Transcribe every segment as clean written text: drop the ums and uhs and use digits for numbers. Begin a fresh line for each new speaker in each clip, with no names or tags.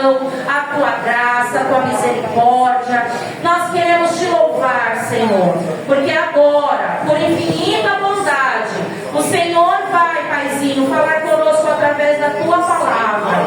proteção, a tua graça, a tua misericórdia. Nós queremos te louvar, Senhor, porque agora, por infinita bondade, o Senhor vai, Paizinho, falar conosco através da tua palavra.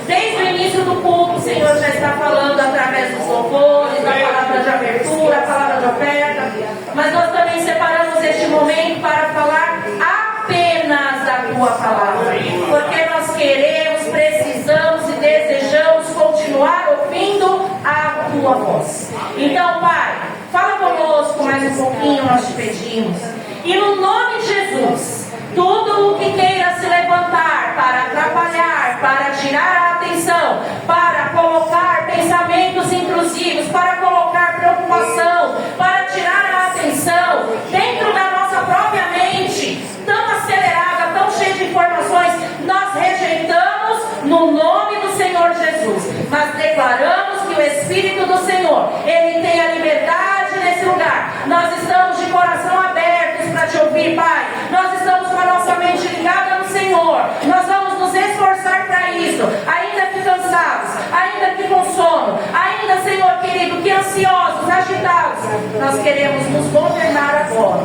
Desde o início do culto, o Senhor já está falando através dos louvores, da palavra de abertura, a palavra de oferta. Mas nós também separamos este momento para falar apenas da tua palavra, porque nós queremos, precisamos e desejamos continuar ouvindo a tua voz. Então, Pai, fala conosco mais um pouquinho, nós te pedimos. E no nome de Jesus, tudo o que queira se levantar para atrapalhar, para tirar a atenção, para colocar pensamentos intrusivos, para colocar preocupação, para tirar a atenção dentro da nossa própria mente, tão acelerada, tão cheia de informações, nós rejeitamos no nome do Senhor Jesus. Mas declaramos que o Espírito do Senhor, Ele tem a liberdade nesse lugar. Nós estamos de coração abertos para te ouvir, Pai. Nós estamos com a nossa mente ligada no Senhor. Nós vamos nos esforçar para isso, ainda que cansados, ainda que com sono, ainda, Senhor querido, que ansiosos, agitados. Nós queremos nos governar agora.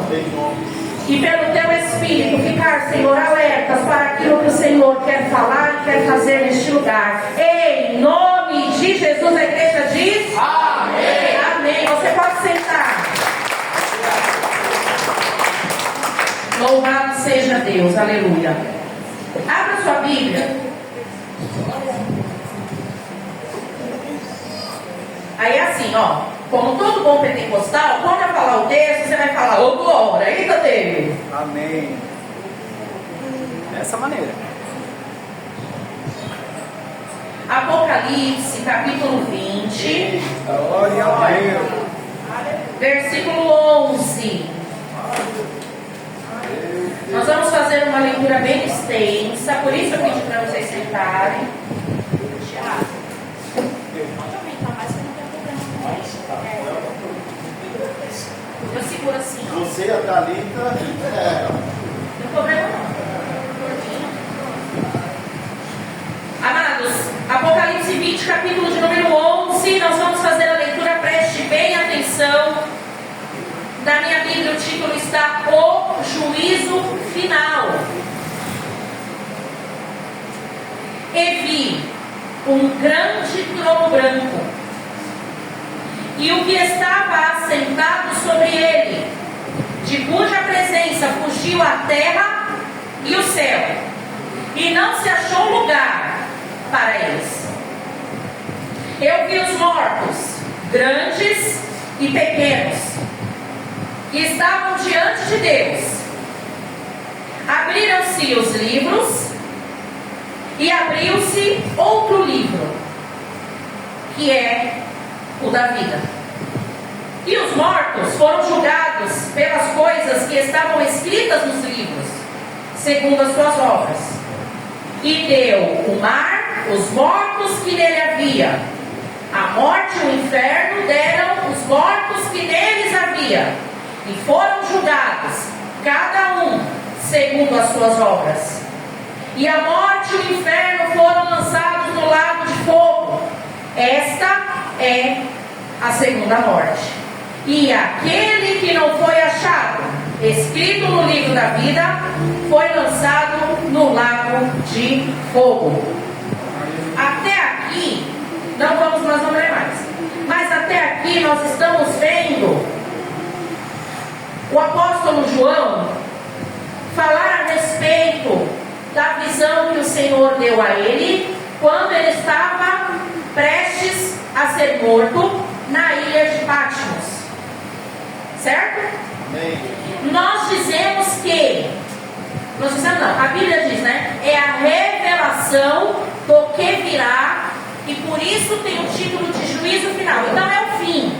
E pelo teu Espírito ficar, Senhor, alertas para aquilo que o Senhor quer falar e quer fazer neste lugar. Em nome de Jesus, a igreja diz: amém. Amém. Você pode sentar. Louvado seja Deus. Aleluia. Abra sua Bíblia. Aí é assim, ó. Como todo bom pentecostal, quando eu falar o texto, você vai falar: ô glória, eita Deus.
Amém. Dessa maneira.
Apocalipse, capítulo 20.
Glória a Deus.
Versículo 11. Nós vamos fazer uma leitura bem extensa, por isso eu pedi para vocês sentarem. Eu seguro assim, ó.
Você e a Thalita.
Não tem problema não. Amados, Apocalipse 20, capítulo de número 11. Nós vamos fazer a leitura, preste bem atenção. Na minha Bíblia o título está O Juízo Final. E vi um grande trono branco, e o que estava assentado sobre ele, de cuja presença fugiu a terra e o céu, e não se achou lugar para eles. Eu vi os mortos, grandes e pequenos, que estavam diante de Deus. Abriram-se os livros, e abriu-se outro livro, que é o da vida. E os mortos foram julgados pelas coisas que estavam escritas nos livros, segundo as suas obras. E deu o mar os mortos que nele havia. A morte e o inferno deram os mortos que neles havia. E foram julgados, cada um segundo as suas obras. E a morte e o inferno foram lançados no lago de fogo. Esta é a segunda morte. E aquele que não foi achado escrito no livro da vida foi lançado no lago de fogo. Até aqui, nós vamos ler mais. Mas até aqui nós estamos vendo o apóstolo João falar a respeito da visão que o Senhor deu a ele quando ele estava prestes a ser morto na ilha de Patmos. Certo?
Amém.
Nós dizemos não, a Bíblia diz, né? É a revelação do que virá, e por isso tem o título de juízo final. Então é o fim.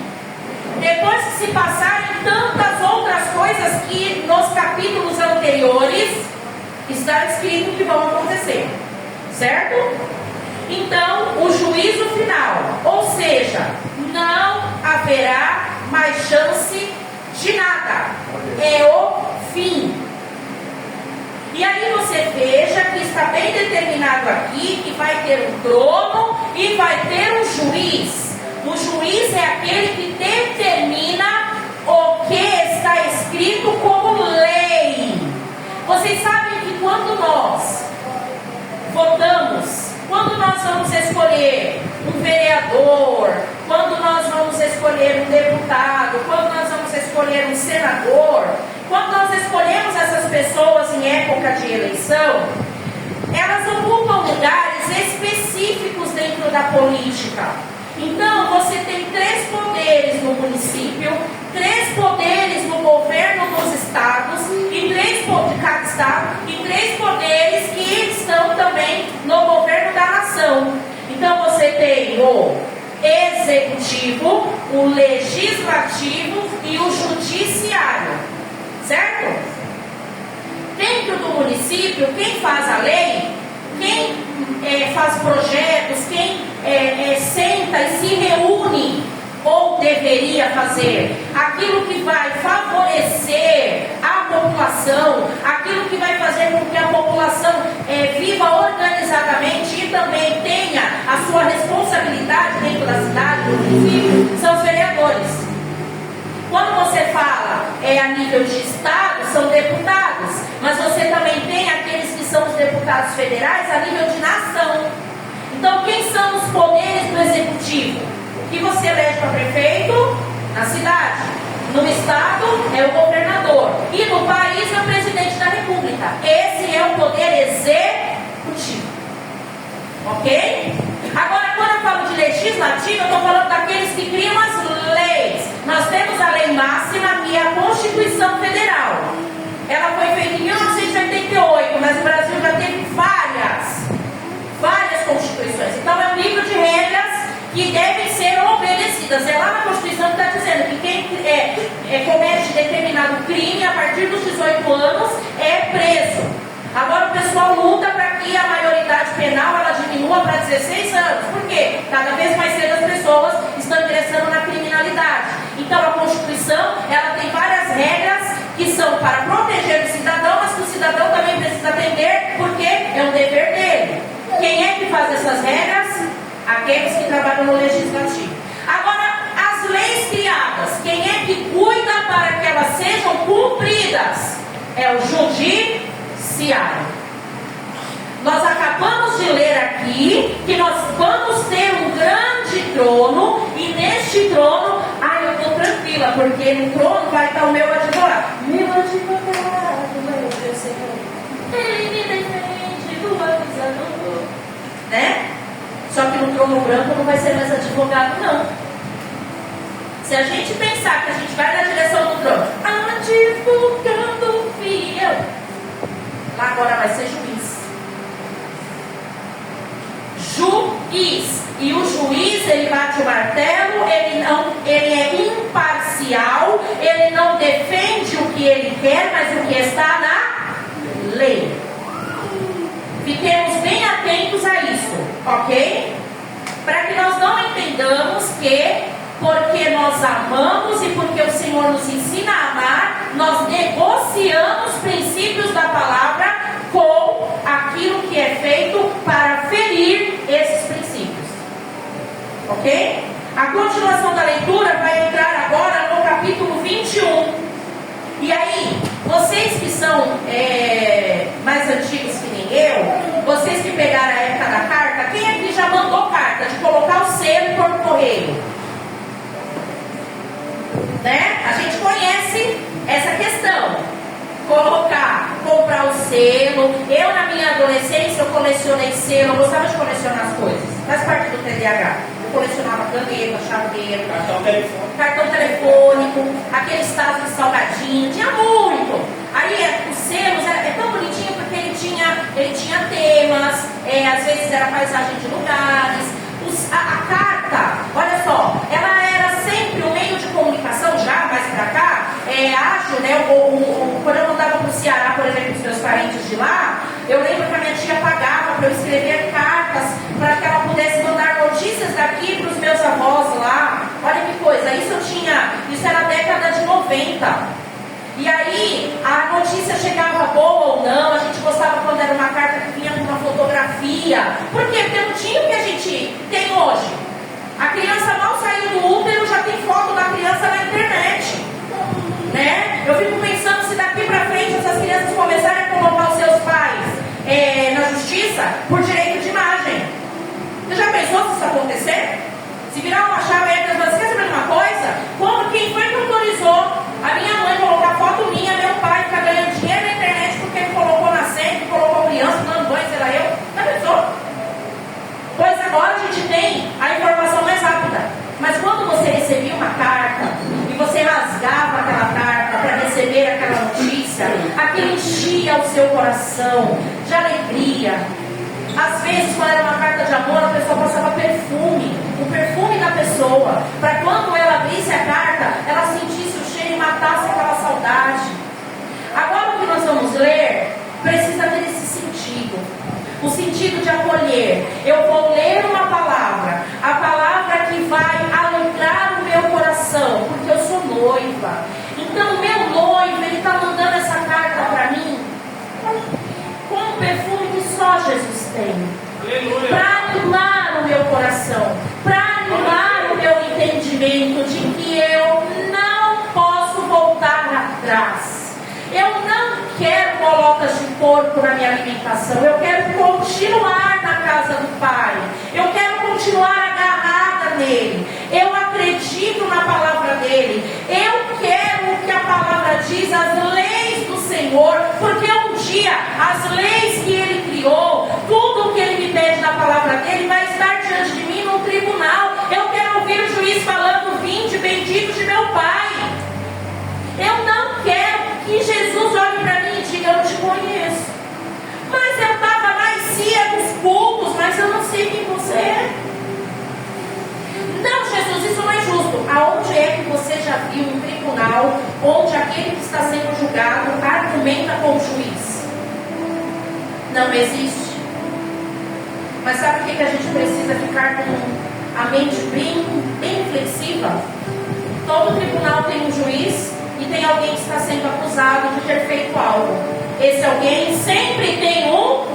Depois que se passarem tantas outras coisas que nos capítulos anteriores está escrito que vão acontecer. Certo? Então, o juízo final, ou seja, não haverá mais chance de nada. É o fim. E aí você veja que está bem determinado aqui que vai ter um trono e vai ter um juiz. O juiz é aquele que determina o que está escrito como lei. Vocês sabem que quando nós votamos, quando nós vamos escolher um vereador, quando nós vamos escolher um deputado, quando nós vamos escolher um senador, quando nós escolhemos essas pessoas em época de eleição, elas ocupam lugares específicos dentro da política. Então, você tem 3 poderes no município, 3 poderes no governo dos estados, e 3 de cada estado, e 3 poderes que estão também no governo da nação. Então, você tem o executivo, o legislativo e o judiciário, certo? Dentro do município, quem faz a lei, quem faz projetos, quem senta e se reúne, ou deveria fazer, aquilo que vai favorecer a população, aquilo que vai fazer com que a população viva organizadamente e também tenha a sua responsabilidade dentro da cidade, do município, são os vereadores. Quando você fala a nível de estado, são deputados, mas você também tem aqueles que são os deputados federais a nível de nação. Então, quem são os poderes do executivo? Que você elege para prefeito na cidade, no estado é o governador e no país é o presidente da república. Esse é o poder executivo, ok? Agora, quando eu falo de legislativo, eu estou falando daqueles que criam as leis. Nós temos a lei máxima e a Constituição Federal. Ela foi feita em 1988, mas o Brasil já teve várias constituições. Então, é um livro de regras que devem ser obedecidas. É lá na Constituição que está dizendo que quem comete determinado crime a partir dos 18 anos é preso. Agora o pessoal luta para que a maioridade penal ela diminua para 16 anos. Por quê? Cada vez mais cedo as pessoas estão ingressando na criminalidade. Então a Constituição ela tem várias regras que são para proteger o cidadão, mas que o cidadão também precisa atender porque é um dever dele. Quem é que faz essas regras? Aqueles que trabalham no legislativo. Agora, as leis criadas, quem é que cuida para que elas sejam cumpridas? É o judiciário. Nós acabamos de ler aqui que nós vamos ter um grande trono, e neste trono, eu estou tranquila, porque no trono vai estar o meu advogado. Meu advogado, meu Senhor, ele me defende do acusador, né? Só que no trono branco não vai ser mais advogado, não. Se a gente pensar que a gente vai na direção do trono, advogando fiel, lá agora vai ser juiz. Juiz. E o juiz, ele bate o martelo, ele é imparcial, ele não defende o que ele quer, mas o que está na lei. Fiquemos bem atentos a isso, ok? Para que nós não entendamos que, porque nós amamos e porque o Senhor nos ensina a amar, nós negociamos princípios da palavra com aquilo que é feito para ferir esses princípios, ok? A continuação da leitura vai entrar agora no capítulo 21. E aí, vocês que são mais antigos que nem eu, vocês que pegaram a época da carta, quem aqui já mandou carta de colocar o selo por correio? Né? A gente conhece essa questão. Comprar o selo. Eu na minha adolescência, eu colecionei selo, eu gostava de colecionar as coisas. Faz parte do TDAH. Eu colecionava caneta, chaveiro, cartão telefônico, aqueles tazos de salgadinho, tinha muito. Aí os selos é tão bonitinho porque ele tinha temas, às vezes era paisagem de lugares. A carta, olha só, ela era sempre um meio de comunicação, já mais pra cá, ágil, né? Quando eu mandava pro Ceará, por exemplo, os meus parentes de lá, eu lembro que a minha tia pagava para eu escrever cartas para que ela pudesse mandar notícias daqui para os meus avós lá. Olha que coisa, isso era década de 90. E aí, a notícia chegava boa ou não, a gente gostava quando era uma carta que vinha com uma fotografia. Por quê? Porque não tinha o que a gente tem hoje. A criança mal saiu do útero, já tem foto da criança na internet. Né? Eu fico pensando se daqui pra frente essas crianças começarem a colocar os seus pais na justiça por direito de imagem. Você já pensou se isso acontecer? Se virar uma chave aí, você quer saber de uma coisa? Quem foi que autorizou a minha mãe colocar foto minha, meu pai ficar ganhando dinheiro na internet porque ele colocou nascente, colocou criança, dando banho, sei lá eu? Já pensou? Pois agora a gente tem a informação mais rápida. Mas quando você recebia uma carta e você rasgava aquela carta para receber aquela notícia, aquilo enchia o seu coração de alegria. Às vezes, quando era uma carta de amor, a pessoa passava perfume, o perfume da pessoa, para quando ela abrisse a carta, ela sentisse o cheiro e matasse aquela saudade. Agora o que nós vamos ler precisa ter esse sentido, o sentido de acolher. Eu vou ler uma palavra, a palavra que vai alegrar o meu coração, porque eu sou noiva. Então o meu noivo, ele está mandando essa carta para mim com um perfume que só Jesus tem, para animar o meu coração, para animar o meu entendimento de que eu não posso voltar atrás. Eu não quero bolotas de porco na minha alimentação. Eu quero continuar na casa do Pai. Eu quero continuar agarrada nele. Eu acredito na palavra dele. Eu quero o que a palavra diz, as leis do Senhor, porque um dia as leis que ele criou, tudo o que ele me pede na palavra dele vai estar diante de mim no tribunal. Eu quero ouvir o juiz falando: vinde, benditos de meu Pai. Eu não quero que Jesus olhe para mim e diga: eu te conheço, mas eu estava na cia dos cultos, mas eu não sei quem você é. Não, Jesus, isso não é justo. Aonde é que você já viu um tribunal onde aquele que está sendo julgado argumenta com o juiz? Não existe. Mas sabe o que a gente precisa ficar com a mente bem reflexiva? Todo tribunal tem um juiz e tem alguém que está sendo acusado de ter feito algo. Esse alguém sempre tem um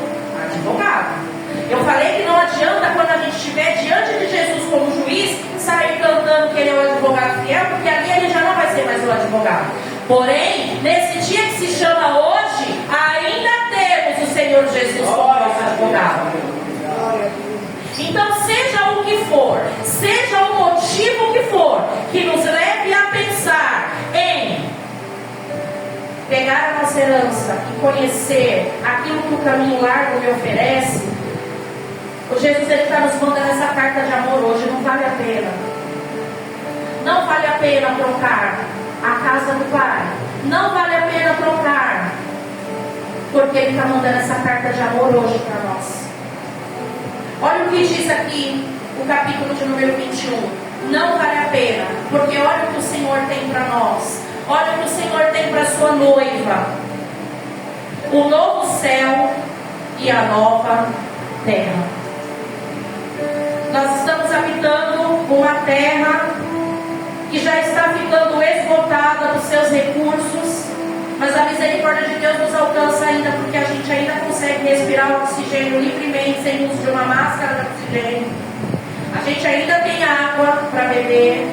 advogado. Eu falei que não adianta, quando a gente estiver diante de Jesus como juiz, sair cantando que ele é o advogado fiel, porque ali ele já não vai ser mais o advogado. Porém, nesse dia que se chama hoje, ainda temos o Senhor Jesus como nosso advogado. Então, seja o que for, seja o motivo que for, que nos leve a pensar em pegar a nossa herança e conhecer aquilo que o caminho largo me oferece, o Jesus, ele está nos mandando essa carta de amor hoje. Não vale a pena. Não vale a pena trocar a casa do Pai. Não vale a pena trocar, porque ele está mandando essa carta de amor hoje para nós. Olha o que diz aqui o capítulo de número 21. Não vale a pena, porque olha o que o Senhor tem para nós. Olha o que o Senhor tem para a sua noiva: o novo céu e a nova terra. Nós estamos habitando uma terra que já está ficando esgotada dos seus recursos, mas a misericórdia de Deus nos alcança ainda, porque a gente ainda consegue respirar oxigênio livremente, sem uso de uma máscara de oxigênio. A gente ainda tem água para beber.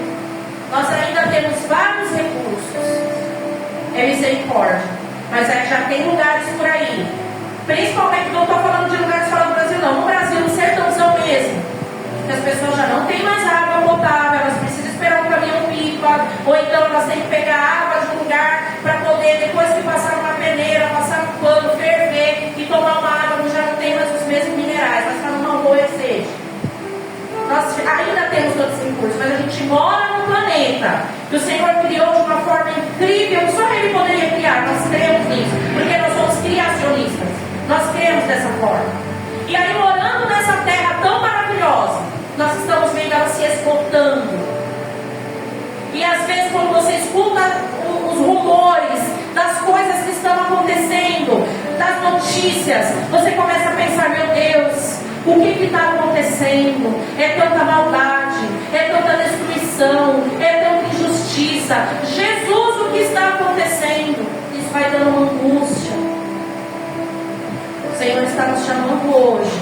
Nós ainda temos vários recursos. É misericórdia. Mas aí já tem lugares por aí, principalmente, não estou falando de lugares fora do Brasil não, no Brasil, no sertãozão mesmo, que as pessoas já não têm mais água potável, elas precisam esperar um caminhão-pipa, ou então elas têm que pegar água de um lugar para poder, depois que passar uma peneira, passar um pano, ferver e tomar uma água que já não tem mais os mesmos minerais, mas falam: não vou sede. Nós ainda temos todos os recursos, mas a gente mora num planeta que o Senhor criou de uma forma incrível, que só Ele poderia criar. Nós cremos nisso, porque nós somos criacionistas. Nós cremos dessa forma. E aí, morando nessa terra tão maravilhosa, nós estamos vendo ela se esgotando. E às vezes, quando você escuta os rumores das coisas que estão acontecendo, das notícias, você começa a pensar: meu Deus, o que está acontecendo? É tanta maldade, é tanta destruição, é tanta injustiça. Jesus, o que está acontecendo? vai dando uma angústia. O Senhor está nos chamando hoje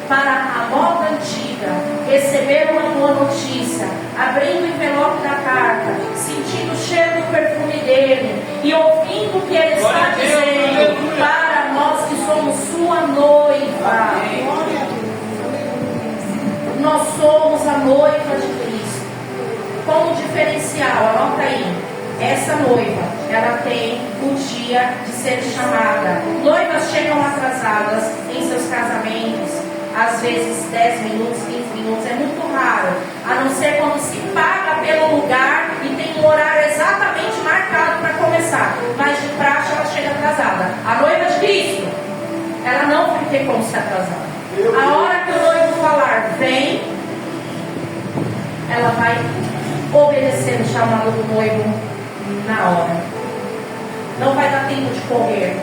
para a moda antiga, receber uma boa notícia, abrindo o envelope da carta, sentindo o cheiro do perfume dele e ouvindo o que ele está dizendo para nós que somos sua noiva. Nós somos a noiva de Cristo. Como diferencial, anota aí, essa noiva, ela tem o dia de ser chamada. Noivas chegam atrasadas em seus casamentos, às vezes 10 minutos, 15 minutos, é muito raro, a não ser quando se paga pelo lugar e tem um horário exatamente marcado para começar, mas de praxe ela chega atrasada. A noiva de Cristo, ela não vai ter como se atrasar. A hora que o noivo falar, vem, ela vai obedecer o chamado do noivo na hora. Não vai dar tempo de correr.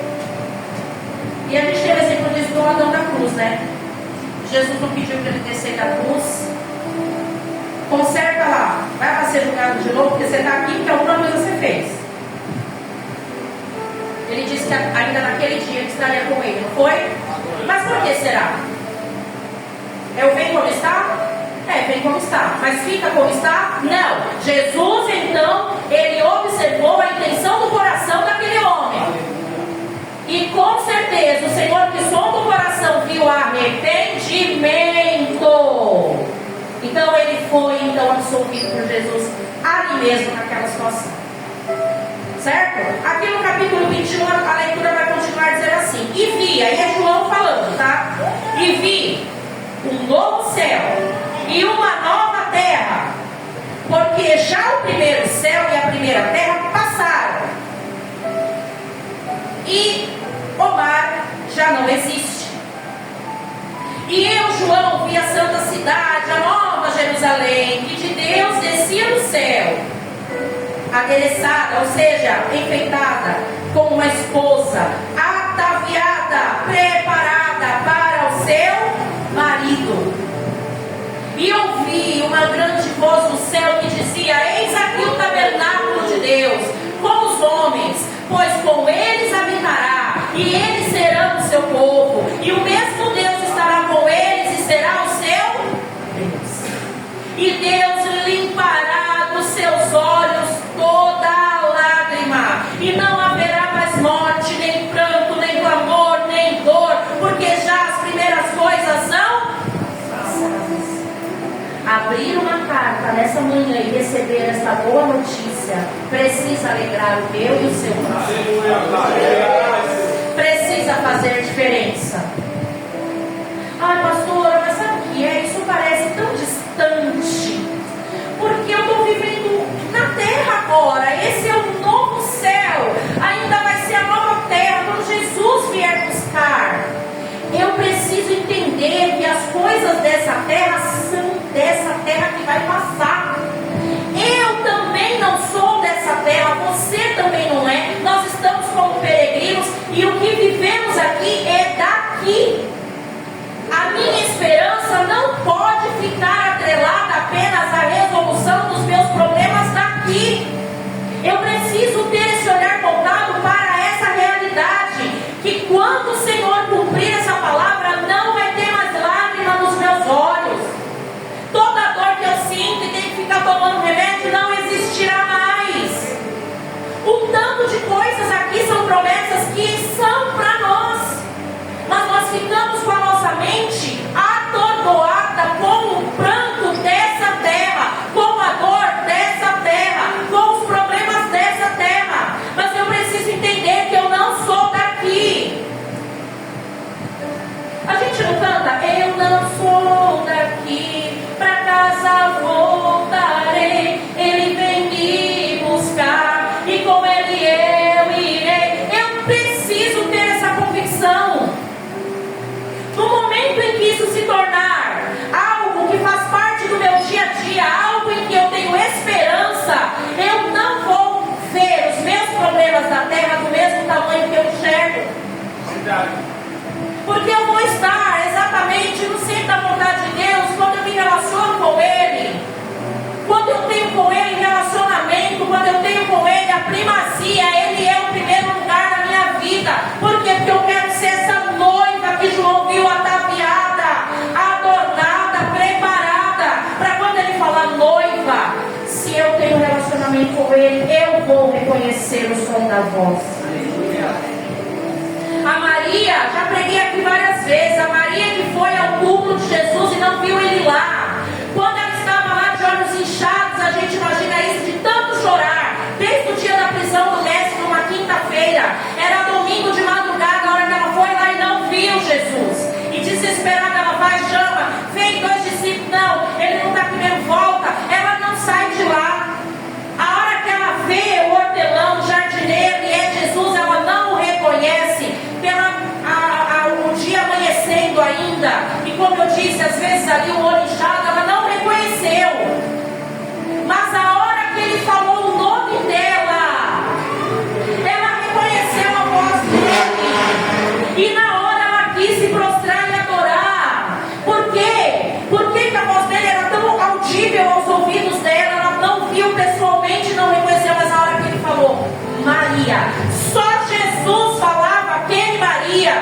E a gente tem o exemplo disso do ladrão da cruz, né? Jesus não pediu para ele descer da cruz. Conserta lá, vai para ser julgado de novo, porque você está aqui porque alguma coisa você fez. Ele disse que ainda naquele dia ele estaria com ele, não foi? Mas por que será? Eu venho como está? Vem como está. Mas fica como está? Não. Jesus, então, ele observou a intenção do coração daquele homem. E com certeza o Senhor que sonda o coração viu arrependimento. Então ele foi absolvido por Jesus ali mesmo naquela situação. Certo? Aqui no capítulo 21 a leitura vai continuar dizendo assim: e vi, aí é João falando, tá? E vi um novo céu e uma nova terra, porque já o primeiro céu e a primeira terra passaram, e o mar já não existe. E eu, João, vi a santa cidade, a nova Jerusalém, que de Deus descia do céu, adereçada, ou seja, enfeitada, como uma esposa, ataviada, preparada para o seu marido. E ouvi uma grande voz do céu que dizia: eis aqui o tabernáculo de Deus com os homens, pois com eles habitará, e eles serão o seu povo, e o mesmo Deus estará com eles e será o seu Deus. E Deus limpará dos seus olhos toda a lágrima, e não haverá mais morte, nem pranto, nem clamor, nem dor, porque já as primeiras coisas são passadas. Abrir uma carta nessa manhã e receber esta boa notícia precisa alegrar o meu e o seu coração. Precisa fazer diferença. Ai, pastora, mas sabe o que é? Isso parece tão distante, porque eu estou vivendo na terra agora. Esse é o novo céu, ainda vai ser a nova terra quando Jesus vier buscar. Eu preciso entender que as coisas dessa terra são dessa terra que vai passar. Eu também não sou dessa terra, você também não é. Nós estamos como peregrinos e o que vivemos aqui é daqui. A minha esperança não pode ficar atrelada apenas à resolução dos meus problemas daqui. Eu preciso ter esse olhar voltado para essa realidade, que quando o Senhor cumprir essa palavra, não vai ter mais lágrima nos meus olhos. Toda dor que eu sinto e tenho que ficar tomando remédio não existirá mais. O tanto de coisas aqui são promessas que são para nós, mas nós ficamos com a nossa mente atordoada com o pranto dessa terra, com a dor dessa terra, com os problemas dessa terra. Mas eu preciso entender que eu não sou daqui. A gente não canta: eu não sou daqui, pra casa voltarei, ele vem me buscar e com ele eu irei. Eu preciso ter essa convicção. No momento em que isso se tornar algo que faz parte do meu dia a dia, algo em que eu tenho esperança, eu não vou ver os meus problemas da terra do mesmo tamanho que eu enxergo. Porque eu vou estar exatamente no centro da vontade de Deus quando eu me relaciono com Ele. Quando eu tenho com Ele relacionamento, quando eu tenho com Ele a primazia, Ele é o primeiro lugar na da voz. A Maria, já preguei aqui várias vezes, a Maria que foi ao túmulo de Jesus e não viu ele lá. Quando ela estava lá de olhos inchados, a gente imagina isso, de tanto chorar, desde o dia da prisão do mestre, numa quinta-feira, era domingo de madrugada, a hora que ela foi lá e não viu Jesus. E desesperada ela vai, chama, vem 2 discípulos, não, ele não está primeiro, volta, ela não sai de lá. A hora que ela vê o hortelão, o jardineiro, e é Jesus, ela não o reconhece, o dia amanhecendo ainda, e como eu disse, às vezes ali o olho inchado, ela não reconheceu, mas a hora que ele falou o nome dela, ela reconheceu a voz dele, e na hora ela quis se prostrar e adorar. Por quê? Porque a voz dele era tão audível aos ouvidos dela, ela não viu pessoalmente, não reconheceu, mas a hora que ele falou, Maria, só Jesus falava aquele Maria.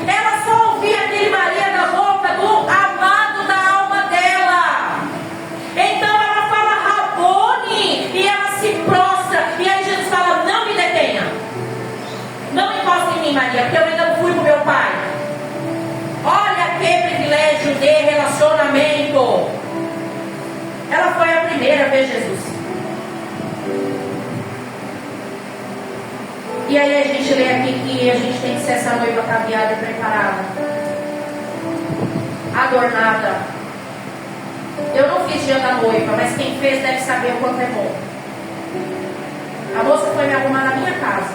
Ela só ouvia aquele Maria da boca do amado da alma dela. Então ela fala Rabone, e ela se prostra, e aí Jesus fala, não me detenha, não encosta em mim, Maria, porque eu ainda não fui com meu pai. Olha que privilégio de relacionamento. Ela foi a primeira a ver Jesus. E aí a gente lê aqui que a gente tem que ser essa noiva ataviada e preparada, adornada. Eu não fiz dia da noiva, mas quem fez deve saber o quanto é bom. A moça foi me arrumar na minha casa,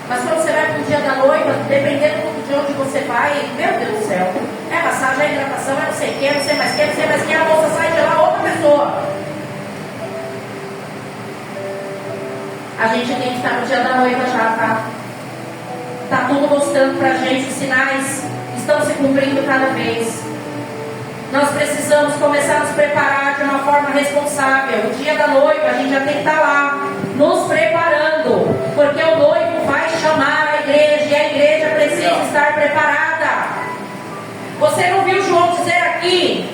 mas quando você vai para o dia da noiva, dependendo de onde você vai, meu Deus do céu, é massagem, é hidratação, é não sei o que, não sei mais o que, não sei mais o que, a moça sai de lá outra pessoa. A gente tem que estar no dia da noiva já, tá? Tá tudo mostrando pra gente, os sinais estão se cumprindo cada vez. Nós precisamos começar a nos preparar de uma forma responsável. O dia da noiva a gente já tem que estar lá, nos preparando, porque o noivo vai chamar a igreja e a igreja precisa estar preparada. Você não viu João dizer aqui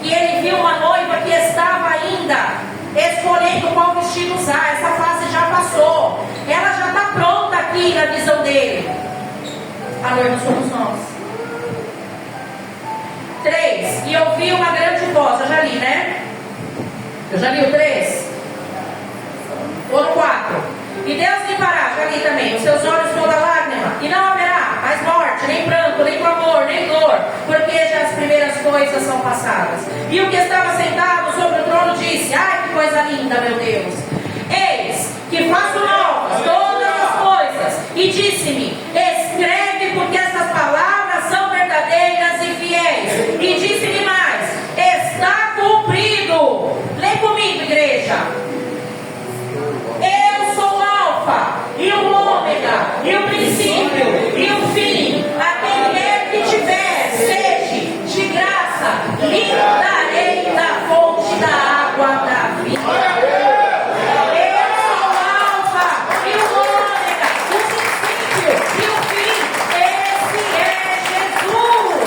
que ele viu uma noiva que estava ainda escolhendo qual vestido usar? Essa fase já passou, ela já está pronta aqui na visão dele. A noiva somos nós. 3, e ouvi uma grande voz. Eu já li, né? Eu já li o 3. Ou no 4. E Deus limpará, já li também, os seus olhos toda lágrima, e não haverá mais morte, nem pranto, nem clamor, nem dor, porque já as primeiras coisas são passadas. E o que estava sentado sobre o trono disse, ai que coisa linda, meu Deus, eis que faço novas todas as coisas, e disse-me, escreve, porque essas palavras são verdadeiras e fiéis. E disse-me mais, está cumprido. Lê comigo, igreja. Eu sou o Alfa e o Ômega, e o princípio e o fim. A quem quer que tiver sede de graça, lhe darei da fonte da água da vida. Eu sou o Alfa e o Ômega, o princípio e o fim. Esse é Jesus,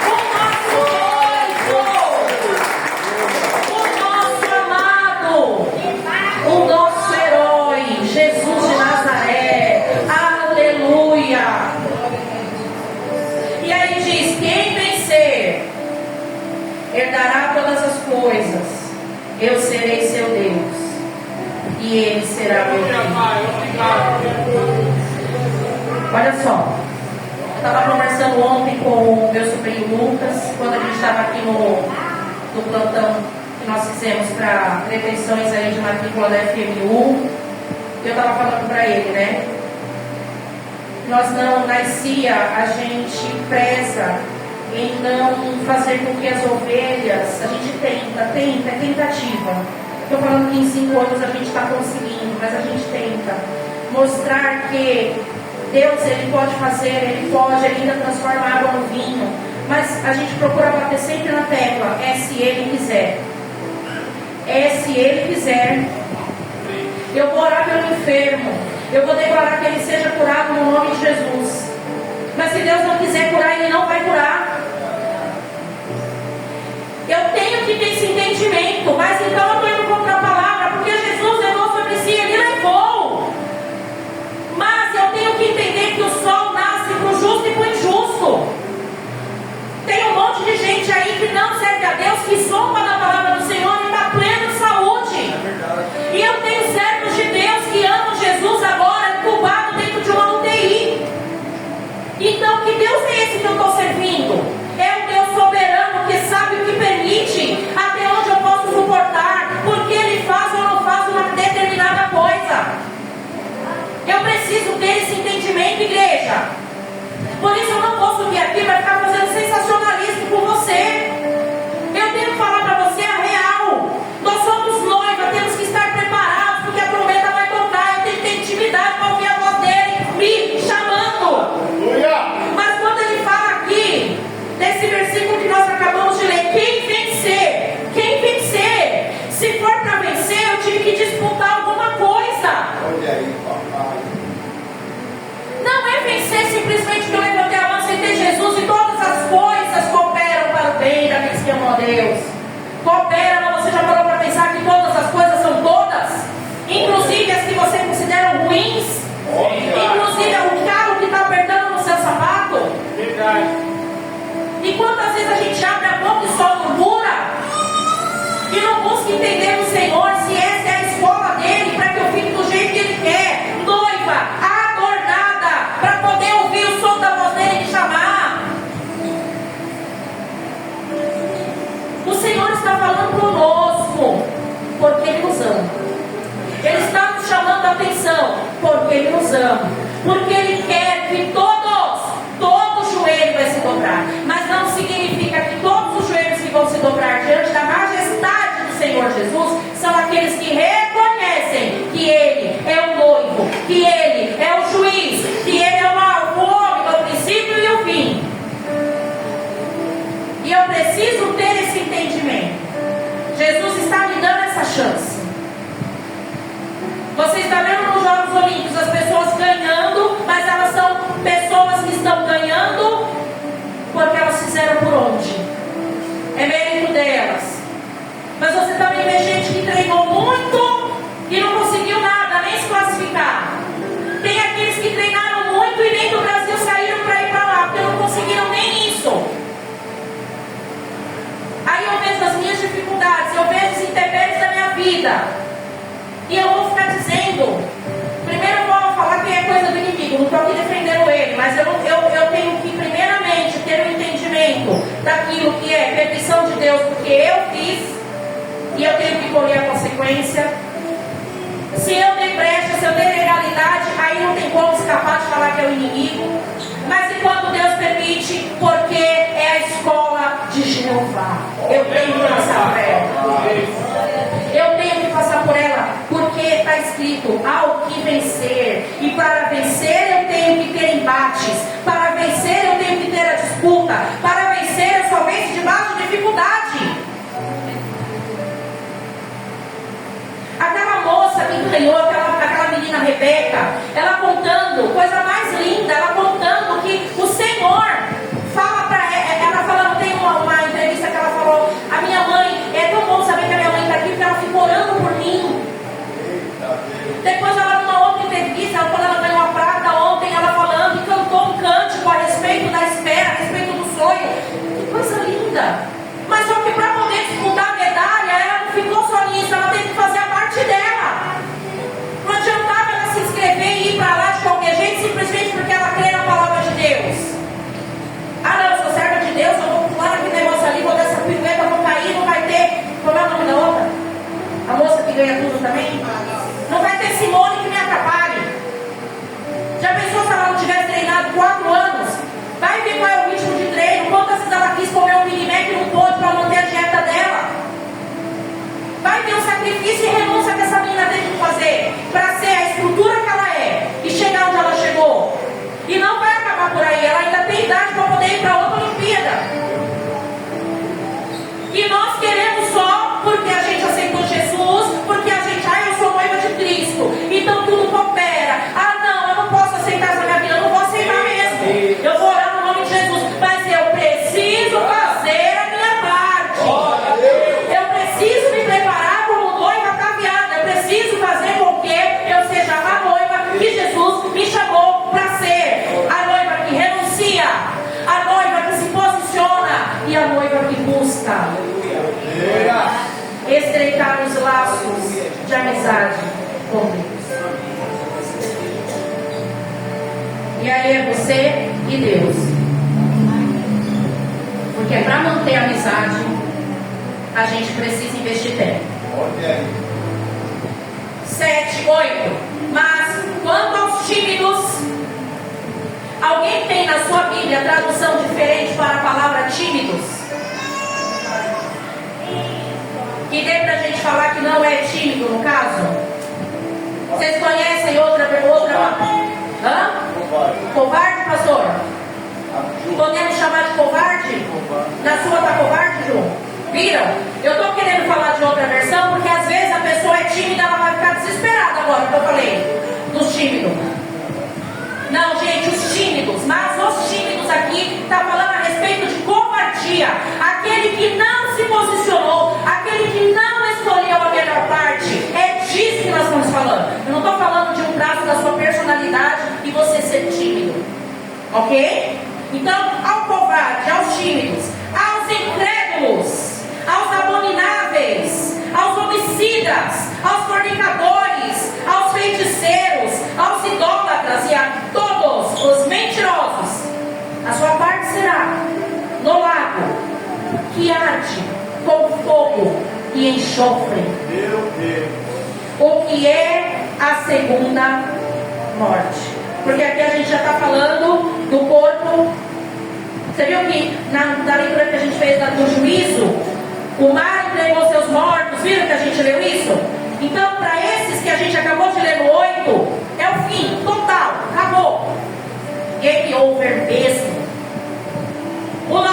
o nosso noivo, o nosso amado, o nosso herói, Jesus de Nazaré. Aleluia. E aí diz, quem vencer herdará todas as coisas, eu serei seu Deus e ele será meu filho. Olha só, eu estava conversando ontem com o meu sobrinho Lucas, quando a gente estava aqui no plantão que nós fizemos para pretensões aí de matrícula da FMU. Eu estava falando para ele, né? Nós não, na CIA, a gente preza em não fazer com que as ovelhas, a gente tenta, é tentativa. Estou falando que em 5 anos a gente está conseguindo, mas a gente tenta mostrar que Deus, Ele pode fazer, Ele ainda transforma a água no vinho, mas a gente procura bater sempre na tecla, é se Ele quiser. É se Ele quiser. Eu vou orar pelo enfermo, eu vou declarar que ele seja curado no nome de Jesus. Mas se Deus não quiser curar, Ele não vai curar. Eu tenho que ter esse entendimento, mas então eu estou indo contra a palavra, porque Jesus levou sobre si, Ele levou. que entender o Senhor se essa é a escola dele, para que eu fique do jeito que ele quer, noiva, adornada, para poder ouvir o som da voz dele me chamar. O Senhor está falando conosco, porque Ele nos ama. Ele está nos chamando a atenção, porque Ele nos ama. Porque Ele quer que todo joelho vai se dobrar. Mas não significa que todos os joelhos que vão se dobrar diante da majestade do Senhor Jesus são aqueles que reconhecem que Ele é o noivo, que Ele é o juiz, que Ele é o alfa, o ômega, o princípio e o fim. E eu preciso ter esse entendimento. Jesus está me dando essa chance. Você está vendo nos Jogos Olímpicos as pessoas ganhando, mas elas são pessoas que estão ganhando porque elas fizeram por onde? É mérito delas. Mas você também vê gente que treinou muito e não conseguiu nada, nem se classificar. Tem aqueles que treinaram muito e nem do Brasil saíram para ir para lá, porque não conseguiram nem isso. Aí eu vejo as minhas dificuldades, eu vejo os intempéries da minha vida. E eu vou ficar dizendo, primeiro eu vou falar que é coisa do inimigo, não estou aqui defendendo ele, mas eu tenho que primeiramente ter um entendimento daquilo que é permissão de Deus, porque eu fiz, e eu tenho que colher a consequência. Se eu dei brecha, se eu dei legalidade, aí não tem como escapar de falar que é o inimigo. Mas enquanto Deus permite, porque é a escola de Jeová, eu tenho que passar por ela. Eu tenho que passar por ela, porque está escrito, ao que vencer. E para vencer eu tenho que ter embates. Para vencer eu tenho que ter a disputa. Para vencer eu só venço debaixo de dificuldade. Aquela moça que ganhou, aquela menina Rebeca, ela contando, coisa mais linda, ela contando que o Senhor fala para ela, falando, tem uma entrevista que ela falou, a minha mãe, é tão bom saber que a minha mãe está aqui, porque ela ficou orando por mim. Depois ela, numa outra entrevista, quando ela ganhou a prata ontem, ela falando e cantou um cântico a respeito da espera, a respeito do sonho. Que coisa linda! Mas só que para poder disputar a medalha, ela não ficou só nisso, ela teve que fazer a parte dela. Não adiantava ela se inscrever e ir para lá de qualquer jeito, simplesmente porque ela crê na palavra de Deus. Ah não, eu sou serva de Deus, eu vou pular aquele negócio ali, vou dar essa pirueta, vou cair, não vai ter. Como é o nome da outra? A moça que ganha tudo também? Não vai ter Simone que me atrapalhe. Já pensou se ela não tivesse treinado 4 anos? Vai ver qual é o ritmo de treino, quantas vezes ela quis comer um Big Mac e não pôde para manter a dieta dela. Vai ver o sacrifício e renúncia que essa menina teve que fazer para ser a estrutura que ela é e chegar onde ela chegou. E não vai acabar por aí, ela ainda tem idade para poder ir para outra Olimpíada. E nós queremos só porque a gente aceitou Jesus, porque a gente, eu sou noiva de Cristo, então tudo coopera. Ah não, eu não posso aceitar essa minha vida, eu não vou aceitar mesmo. Eu vou orar no nome de Jesus, mas eu preciso fazer a minha parte. Eu preciso me preparar como noiva ataviada. Eu preciso fazer com que eu seja a noiva que Jesus me chamou para ser. A noiva que renuncia, a noiva que se posiciona e a noiva que busca estreitar os laços de amizade com Deus. E aí é você e Deus. Porque para manter a amizade, a gente precisa investir tempo. 7, 8. Mas quanto aos tímidos, alguém tem na sua Bíblia tradução diferente para a palavra tímidos? Que dê pra gente falar que não é tímido no caso? Vocês conhecem outra? Hã? Covarde, pastor? Podemos chamar de covarde? Na sua tá covarde, Ju? Viram? Eu estou querendo falar de outra versão porque às vezes a pessoa é tímida, ela vai ficar desesperada agora que eu falei dos tímidos. Não, gente, os tímidos, mas os tímidos aqui está falando a respeito de covardia. Aquele que não se posicionou, aquele que não escolheu a melhor parte. É disso que nós estamos falando. Eu não estou falando de um traço da sua personalidade e você ser tímido. Ok? Então, ao covarde, aos tímidos, aos incrédulos, aos abomináveis, aos homicidas, aos fornicadores, aos feiticeiros, aos idólatras e a todos os mentirosos. A sua parte será no lago que arde com fogo e enxofre.
Meu Deus.
O que é a segunda morte? Porque aqui a gente já está falando do corpo. Você viu que na leitura que a gente fez do juízo, o mar entregou seus mortos. Viram que a gente leu isso? Então, para esses que a gente acabou de ler no 8, é o fim total, acabou. Game over mesmo. O 9: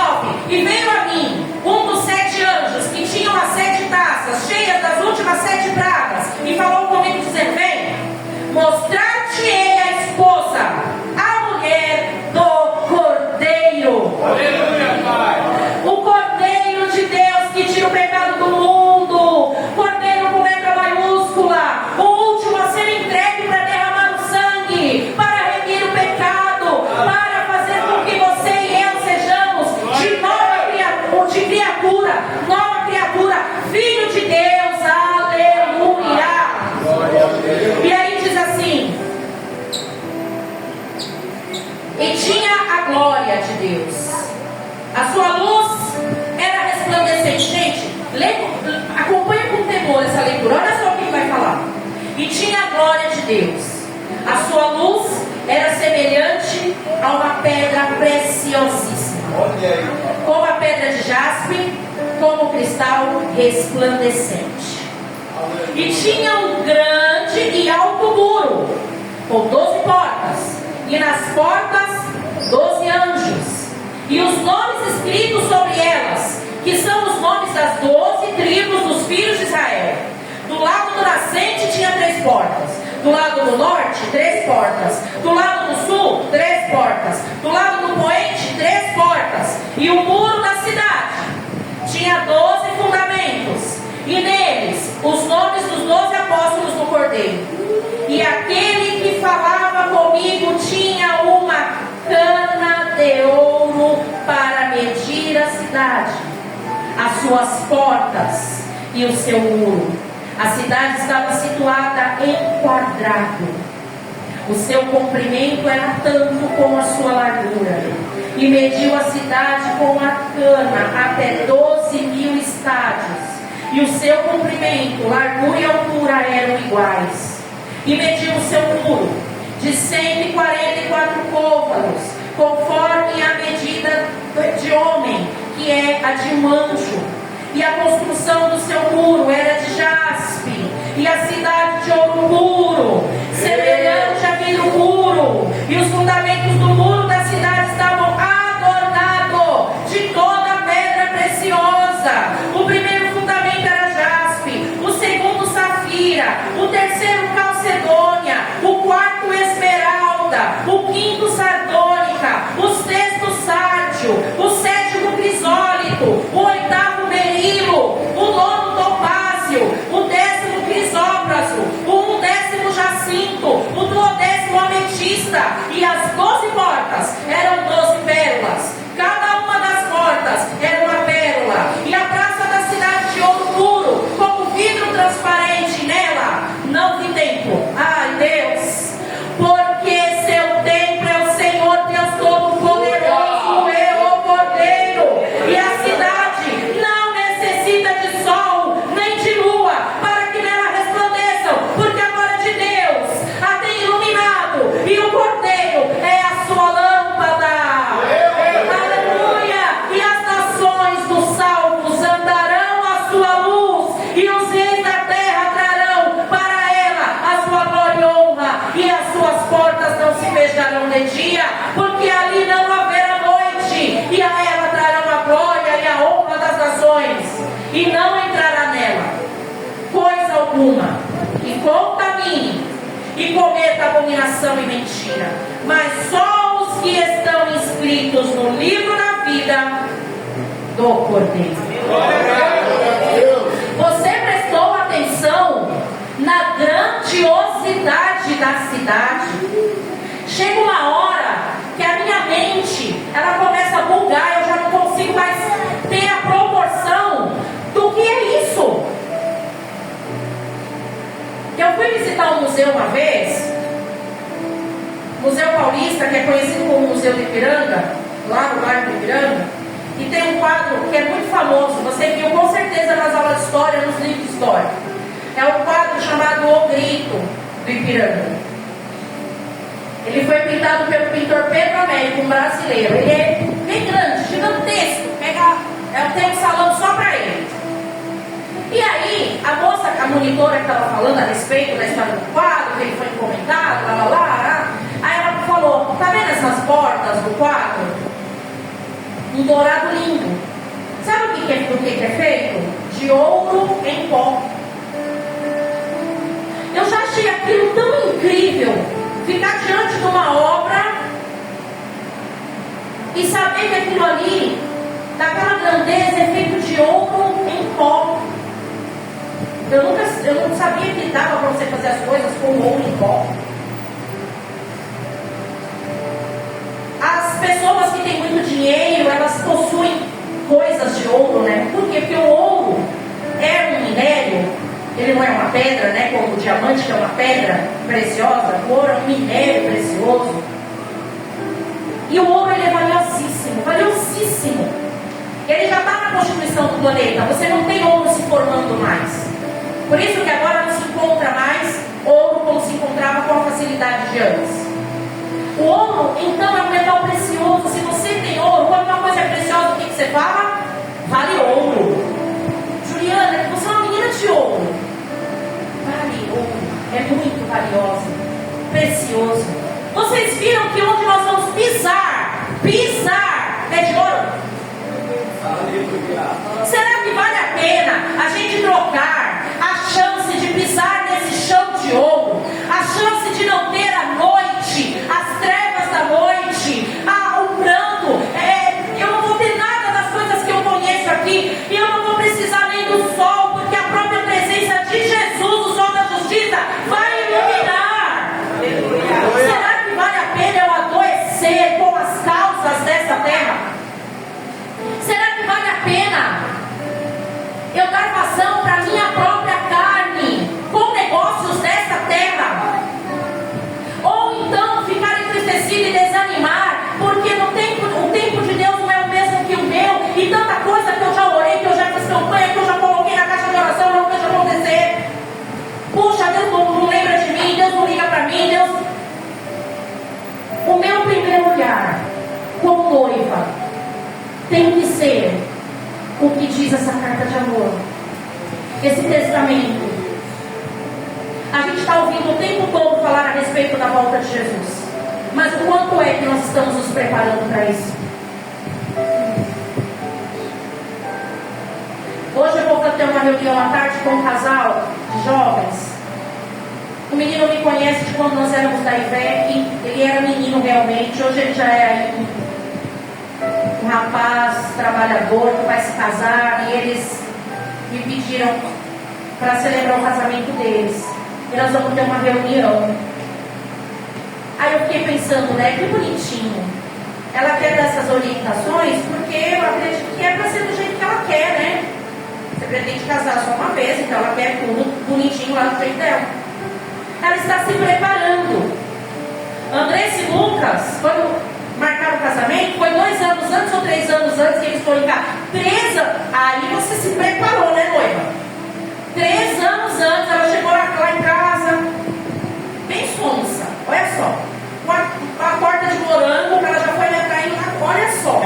e veio a mim um dos 7 anjos que tinham as 7 taças cheias das últimas 7 pragas, e falou comigo dizendo: vem, mostrar-te-ei a esposa, a mulher do Cordeiro.
Aleluia, Pai.
O Cordeiro de Deus que tira o pecado do mundo. Cordeiro com letra maiúscula, o último a ser entregue para derramar o sangue, para remir o pecado, para fazer com que você e eu sejamos de criatura, nova criatura, filho de Deus. Aleluia.
Glória a Deus.
E aí diz assim: e tinha a glória de Deus, a sua luz era resplandecente. Gente, acompanha com temor essa leitura, olha só o que vai falar. E tinha a glória de Deus, a sua luz era semelhante a uma pedra preciosíssima,
Olha aí.
como a pedra de jaspe, como cristal resplandecente. E tinha um grande e alto muro, com 12 portas, e nas portas 12 anjos, e os nomes escritos sobre elas, que são os nomes das 12 tribos dos filhos de Israel. Do lado do nascente tinha 3 portas, do lado do norte 3 portas, do lado do sul 3 portas, do lado do poente 3 portas, e o muro da cidade tinha 12 fundamentos, e neles os nomes dos 12 apóstolos do Cordeiro. E aquele que falava comigo tinha uma cana de ouro para medir a cidade, as suas portas e o seu muro. A cidade estava situada em quadrado. O seu comprimento era tanto como a sua largura. E mediu a cidade com a cana até 12.000 estádios. E o seu comprimento, largura e altura eram iguais. E mediu o seu muro de 144 côvados, conforme a medida de homem, que é a de um anjo. E a construção do seu muro era de jaspe, e a cidade de ouro puro, semelhante a vidro puro. E os fundamentos do muro da cidade estavam adornados de toda pedra preciosa. O primeiro fundamento era jaspe, o segundo safira, o terceiro calcedônia, o quarto esmeralda, o quinto sardônica, o sexto sárdio, o sétimo crisólito, o oitavo berilo, o nono topázio, o 10º crisópraso, o 11º jacinto, o 12º ametista. E as 12 portas eram 12 pérolas. Cada uma das portas era uma pérola. E a praça da cidade de ouro puro, como vidro transparente nela, não vi templo. Ai, Deus, porque seu templo é o Senhor Deus Todo-Poderoso, o Cordeiro. E a cidade não necessita de sol nem de lua para que nela resplandeçam, porque a glória de Deus a tem iluminado, e o Cordeiro é a sua lâmpada. Aleluia! E as nações dos salvos andarão à sua luz, e os reis da terra trarão para ela a sua glória e honra, e as suas portas não se fecharão de dia, porque ali não haverá noite, e a ela trarão a glória e a honra das nações, e não entrará nela coisa alguma que contamine e cometa abominação e mentira, mas só os que estão inscritos no livro da vida do Cordeiro. Você prestou atenção na grandiosidade da cidade? Chega uma hora que a minha mente ela começa a bugar, eu já não consigo mais ter a proporção do que é isso. visitar um museu uma vez, Museu Paulista, que é conhecido como Museu de Ipiranga, lá no bairro de Ipiranga, e tem um quadro que é muito famoso, você viu com certeza nas aulas de história, nos livros de história. É um quadro chamado O Grito do Ipiranga. Ele foi pintado pelo pintor Pedro Américo, um brasileiro. Ele é bem grande, gigantesco. Tem um salão só para ele. E aí, a moça, a monitora que estava falando a respeito da história do quadro, que ele foi comentado, lá. Aí ela falou, tá vendo essas portas do quadro? Um dourado lindo. Sabe do que é feito? De ouro em pó. Eu já achei aquilo tão incrível. Ficar diante de uma obra e saber que aquilo ali, daquela grandeza, é feito de ouro em pó. Eu não sabia que dava para você fazer as coisas com ouro em pó. As pessoas que têm muito dinheiro, elas possuem coisas de ouro, né? Por quê? Porque o ouro é um minério. Ele não é uma pedra, né? Como o diamante, que é uma pedra preciosa. O ouro é um minério precioso. E o ouro, ele é valiosíssimo, valiosíssimo. Ele já está na constituição do planeta. Você não tem ouro se formando mais. Por isso que agora não se encontra mais ouro como se encontrava com a facilidade de antes. O ouro, então, é um metal precioso. Se você tem ouro, quando uma coisa é preciosa, o que você fala? Vale ouro. Juliana, você é uma menina de ouro. Vale ouro. É muito valiosa. Precioso. Vocês viram que onde nós vamos pisar é de ouro? Será que vale a pena a gente trocar a chance de pisar nesse chão de ouro, a chance de não ter a noite, as trevas da noite, o pranto? Eu não vou ter nada das coisas que eu conheço aqui, e eu não vou precisar nem do sol, porque a própria presença de Jesus, o sol da justiça, vai iluminar. Será que vale a pena eu adoecer com as causas dessa terra? Será que vale a pena eu dar vazão para a minha própria carne com negócios dessa terra? Ou então ficar entristecido e desanimar porque o tempo de Deus não é o mesmo que o meu, e tanta coisa que eu já orei, que eu já fiz campanha, que eu já coloquei na caixa de oração, não vejo acontecer. Puxa, Deus não lembra de mim, Deus não liga para mim, Deus... O meu primeiro olhar como noiva tem que ser o que diz essa carta de amor, esse testamento. A gente está ouvindo o tempo todo falar a respeito da volta de Jesus, mas o quanto é que nós estamos nos preparando para isso? Hoje eu vou ter uma reunião à tarde com um casal de jovens. O menino me conhece de quando nós éramos da IVEC. Ele era menino realmente, hoje ele já é um rapaz trabalhador que vai se casar, e eles me pediram para celebrar o casamento deles, e nós vamos ter uma reunião. Aí eu fiquei pensando, né, que bonitinho. Ela quer dar essas orientações porque eu acredito que é para ser do jeito que ela quer, né? Você pretende casar só uma vez, então ela quer tudo bonitinho lá do jeito dela. Ela está se preparando. Andressa e Lucas, quando marcaram o casamento, foi 2 anos antes ou 3 anos antes que eles foram em casa. 3 anos. Aí você se preparou, né, noiva? 3 anos antes, ela chegou lá em casa, bem sonsa. Olha só. Uma torta de morango, ela já foi caindo na... Olha só.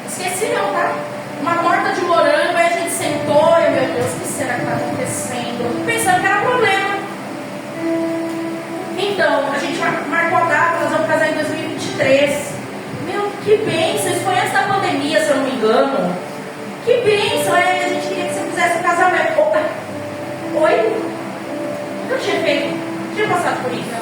Esqueci não, tá? Uma torta de morango, aí a gente sentou, e meu Deus, o que será que está acontecendo? Pensando que era problema. Então, a gente marcou a data, nós vamos casar em 2023. Meu, que bênção, isso foi antes da pandemia, se eu não me engano. Que bênção, a gente queria que você fizesse um casamento. Opa. Oi? Eu tinha feito, tinha passado por isso.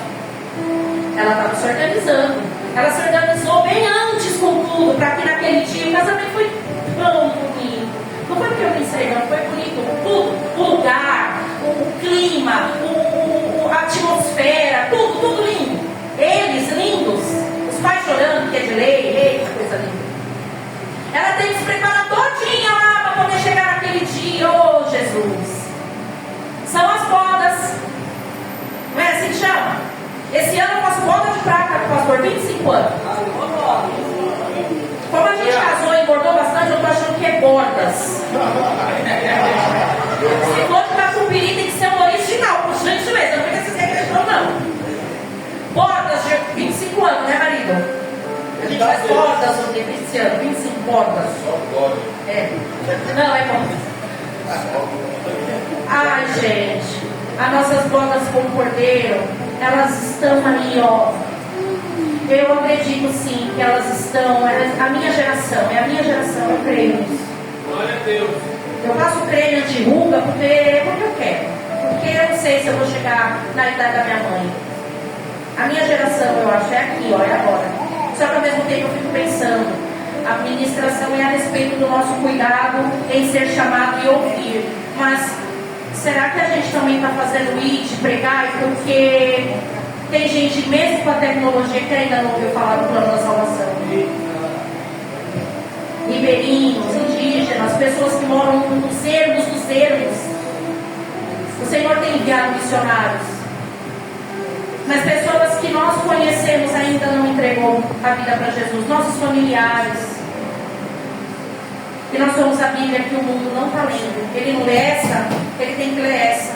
Ela estava se organizando. Ela se organizou bem antes com tudo, para que naquele dia o casamento foi tão bonito. Não foi porque eu pensei, não, foi bonito. Tudo, o lugar, o clima, a atmosfera, tudo lindo. Eles lindos, os pais chorando, porque é de lei, que coisa linda. Ela tem que se preparar todinha lá para poder chegar naquele dia. Oh, Jesus! São as bodas. Esse ano eu faço boda de prata com o pastor, 25 anos. Como a gente casou e engordou bastante, eu tô achando que é bordas. Se for de catupiry, tem que ser um original, puxando isso mesmo, não fica essas regras não. Bordas de 25 anos, né, marido? A gente faz bordas no tempo esse ano, 25 bordas. É. Não, é bordas. Ai, gente, as nossas bordas com o cordeiro, elas estão ali, ó. Eu acredito sim que elas estão, a minha geração, eu creio nisso.
Glória a Deus.
Eu faço creme anti-ruga porque eu quero. Porque eu não sei se eu vou chegar na idade da minha mãe. A minha geração, eu acho, é aqui, ó, é agora. Só que ao mesmo tempo eu fico pensando, a ministração é a respeito do nosso cuidado em ser chamado e ouvir. Mas será que a gente também está fazendo isso, de pregar? Porque tem gente, mesmo com a tecnologia, que ainda não ouviu falar do plano da salvação. Ribeirinhos, indígenas, pessoas que moram nos ermos dos ermos. O Senhor tem enviado missionários. Mas pessoas que nós conhecemos ainda não entregou a vida para Jesus. Nossos familiares. E nós somos a Bíblia que o mundo não está lendo. Ele não lê essa, ele tem que ler essa.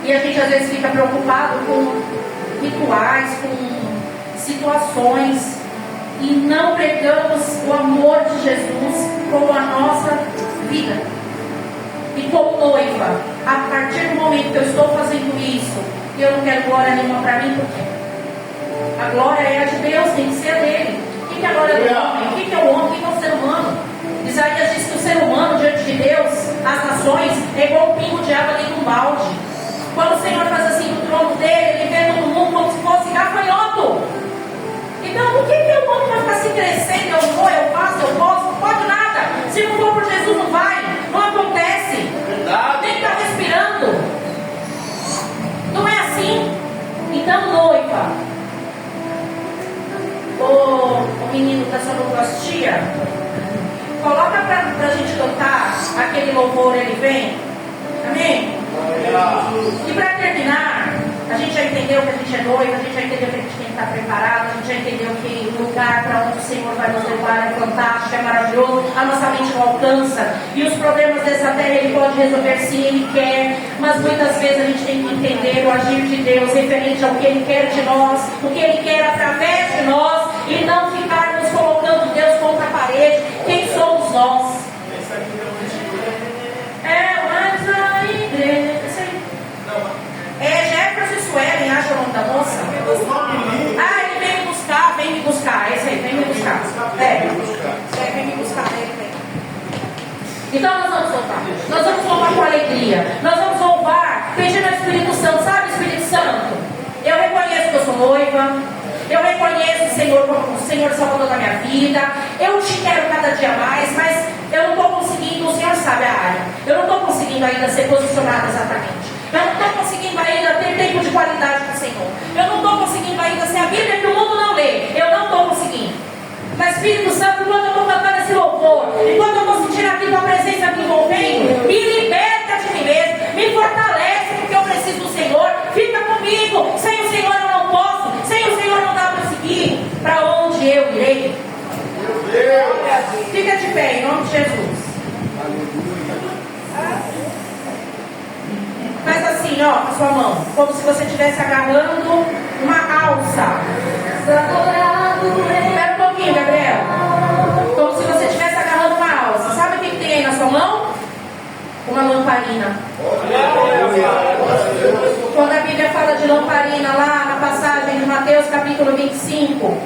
E a gente às vezes fica preocupado com rituais, com situações, e não pregamos o amor de Jesus com a nossa vida. E como noiva, a partir do momento que eu estou fazendo isso, e eu não quero glória nenhuma para mim, porque a glória é a de Deus, tem que ser a dele. O que é a glória do homem? O que é o homem? O que é o ser humano? Isaías diz que o ser humano diante de Deus, as nações, é igual um pingo de água dentro de um balde. Quando o Senhor faz assim no trono dele, ele vê todo mundo como se fosse gafanhoto. Então, por que o homem vai ficar se crescendo? Eu vou, eu faço, eu posso, não pode nada. Se não for por Jesus, não vai, não acontece. Nem está respirando. Não é assim. Então, noiva, o menino da sonoplastia, coloca pra gente cantar aquele louvor, ele vem. Amém? E para terminar, a gente já entendeu que a gente é noiva, a gente já entendeu que a gente tem que estar preparado, a gente já entendeu que o lugar para onde o Senhor vai nos levar é fantástico, é maravilhoso, a nossa mente não alcança, e os problemas dessa terra Ele pode resolver se Ele quer, mas muitas vezes a gente tem que entender o agir de Deus referente ao que Ele quer de nós, o que Ele quer através de nós, e não ficarmos colocando Deus contra a parede. Quem somos nós? Mas a igreja. É Jefferson e Suelen, acha o nome da moça? Ele vem me buscar. Esse aí, vem me buscar. Vem me buscar, ele vem. Então nós vamos louvar. Nós vamos louvar com alegria. Nós vamos louvar pedindo ao Espírito Santo. Sabe, Espírito Santo? Eu reconheço que eu sou noiva. Eu reconheço o Senhor como o Senhor Salvador da minha vida. Eu te quero cada dia mais, mas eu não estou conseguindo, o Senhor sabe a área. Eu não estou conseguindo ainda ser posicionada exatamente. Eu não estou conseguindo ainda ter tempo de qualidade com o Senhor. Eu não estou conseguindo ainda ser a Bíblia que o mundo não lê. Eu não estou conseguindo. Mas Espírito Santo, quando eu estou cantando esse louvor, e quando eu estou sentindo aqui tua presença me envolvendo, me liberta de mim mesmo, me fortalece, porque eu preciso do Senhor. Fica comigo. Sem o Senhor eu não posso. Sem o Senhor não dá para seguir. Para onde eu irei? Fica de pé, em nome de Jesus. Faz assim, ó, com a sua mão, como se você estivesse agarrando uma alça. Espera um pouquinho, Gabriel. Como se você estivesse agarrando uma alça. Sabe o que tem aí na sua mão? Uma lamparina. Quando a Bíblia fala de lamparina lá na passagem de Mateus capítulo 25,